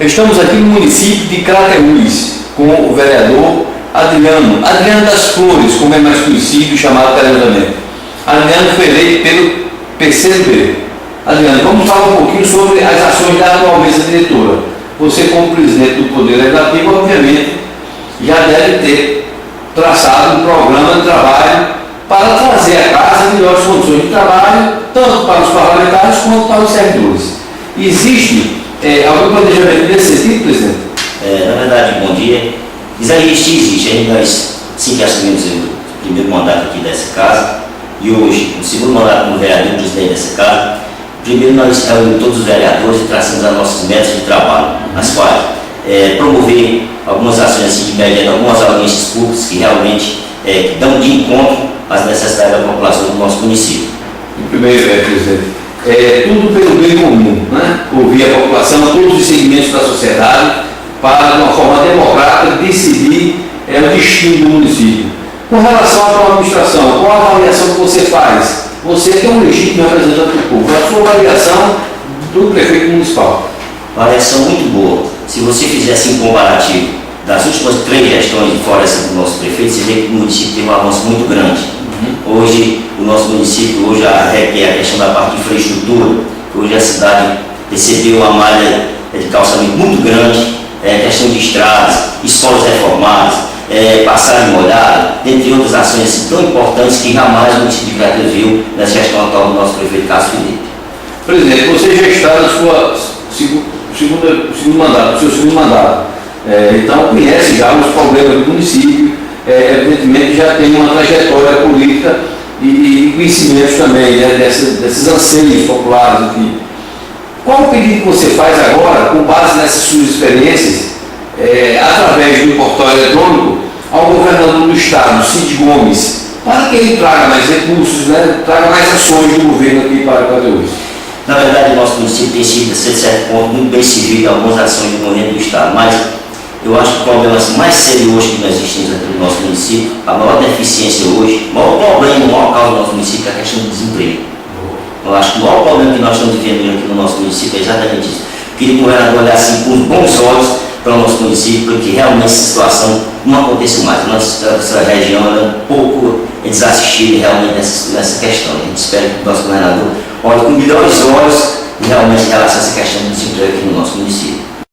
Estamos aqui no município de Crateús, com o vereador Adriano das Flores, como é mais conhecido, chamado carinhosamente. Adriano foi eleito pelo PCdoB. Adriano, vamos falar um pouquinho sobre as ações da atual mesa diretora. Você, como presidente do Poder Legislativo, obviamente, já deve ter traçado um programa de trabalho para trazer à casa melhores condições de trabalho, tanto para os parlamentares quanto para os servidores. Existe algum planejamento nesse sentido, presidente? Na verdade, bom dia. Existe. Nós, sim, que assumimos o primeiro mandato aqui dessa casa, e hoje, o segundo mandato como vereador presidente dessa casa. Primeiro, nós reunimos todos os vereadores e traçamos as nossas metas de trabalho, as quais promover algumas ações assim, de algumas audiências públicas que realmente dão de encontro às necessidades da população do nosso município. Primeiro, presidente, tudo pelo bem comum, né? Ouvir a população, todos os segmentos da sociedade, para, de uma forma democrática, decidir o destino do município. Com relação à tua administração, qual a avaliação que você faz? Você que é um legítimo representante do povo, a sua avaliação do prefeito municipal? Uma avaliação muito boa. Se você fizesse um comparativo das últimas 3 gestões de fora do nosso prefeito, você vê que o município tem um avanço muito grande. Hoje, o nosso município, hoje requer a questão da parte de infraestrutura, hoje a cidade recebeu uma malha de calçamento muito grande, questão de estradas, escolas reformadas, passagem molhada, dentre outras ações assim, tão importantes que jamais o município de Crateús viu na gestão atual do nosso prefeito Cássio Felipe. Presidente, você já está no seu segundo mandato, então conhece já os problemas do município, evidentemente já tem uma trajetória política e conhecimentos também, né, desses anseios populares, enfim. Qual o pedido que você faz agora, com base nessas suas experiências, através do portal eletrônico, ao governador do estado, Cid Gomes, para que ele traga mais recursos, né, traga mais ações do governo aqui para Crateús? Na verdade, o nosso município tem sido, de certo ponto, muito bem servido em algumas ações do governo do estado, mas eu acho que o problema mais sério hoje que nós existimos aqui no nosso município, a maior deficiência hoje, o maior problema, o maior causa do nosso município é a questão do desemprego. Eu acho que o maior problema que nós estamos vivendo aqui no nosso município é exatamente isso. Eu queria que o governador olhasse com bons olhos para o nosso município, porque realmente essa situação não acontece mais. A nossa região é um pouco desassistida realmente nessa questão. A gente espera que o nosso governador olhe com melhores olhos realmente em relação a essa questão do desemprego aqui no nosso município.